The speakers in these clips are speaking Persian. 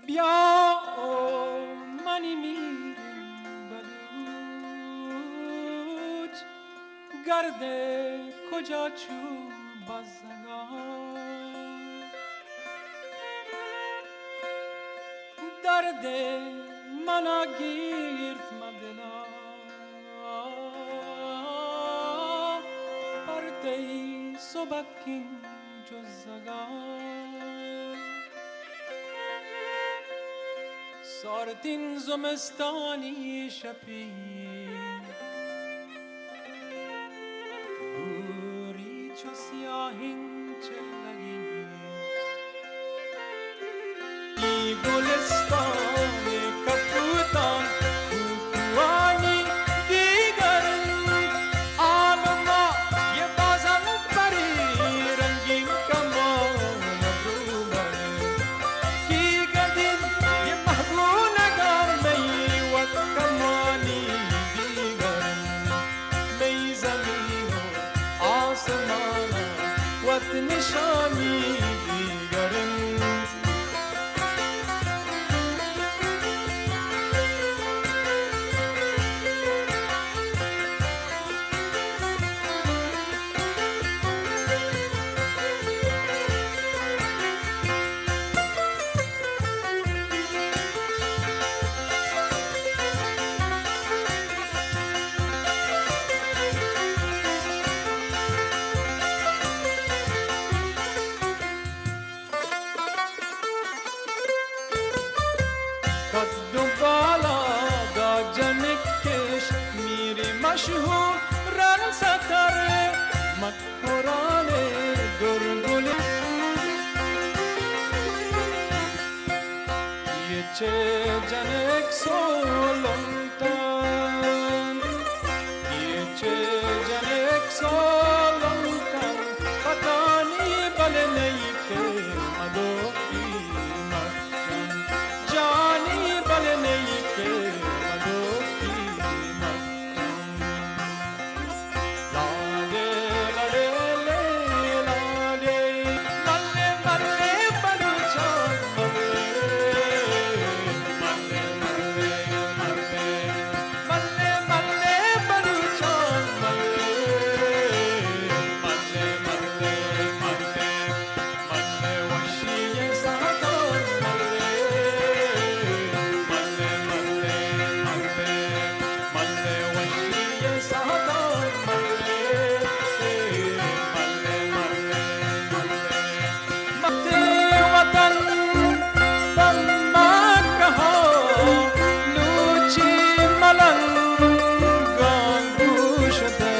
بیا منی میریم بلوچ گرده کجا چوب بزنگان درد منا گیرد مدلا پرده صبحکین جزگان ساردین زمستانی شپی بوری چو سیاهین چلگی ای گلستان کپوتان کوکوانی دیگر آلما یه بازم پری رنگین کمان ابرومن کی گدین یه محبونگان میوت کمانی دیگر می زمین و آسمان وقت نشانی دیگرن قد و بالا دا جنکش میری مشهور رن ستاره مکران گرگولی یه چه جنک سولنتن یه چه جنک سولنتن پتانی بله نیکه مدوکی مکن جانی بله نیکه مدوکی مکن لاله لاله لاله مله مله بلوچان مله مله مله مله مله بلوچان مله مله مله مله مله وحشی سادان مله مله مله مله مله وحشی سادان مله مله مله مته وطن بما کہا لوچی ملنگ گوش دے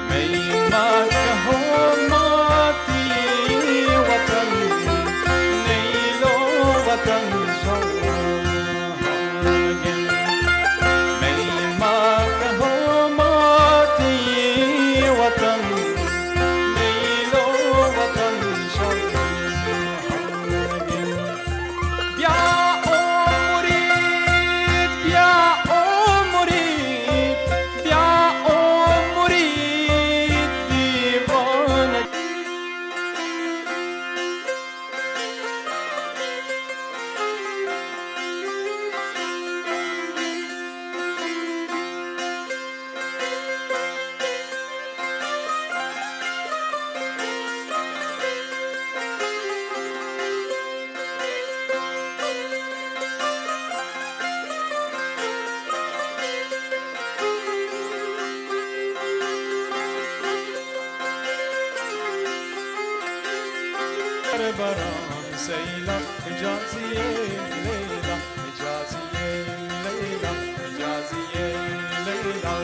میں ما کہو ماتی وطن نیلو وطن سوہاگن میں ما کہو ماتی وطن نیلو وطن سوہاگن بیا او مرید بیا او مرید بیا او مرید دیوانه بران سیلا اجازیه لیلا اجازیه لیلا اجازیه لیلا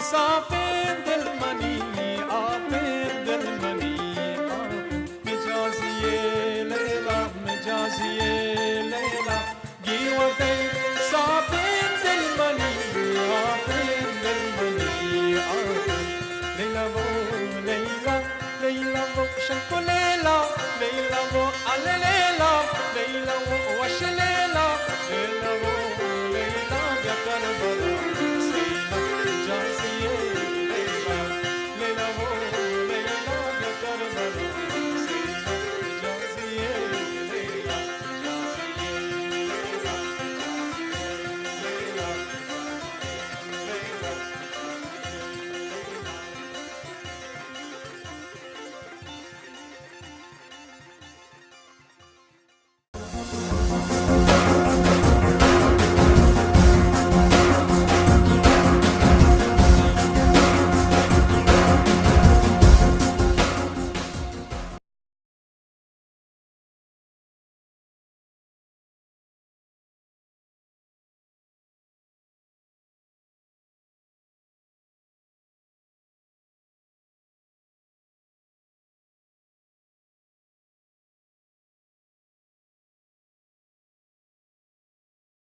صافين دلمني آفين دلمني مجازي ليلى مجازي ليلى جيوة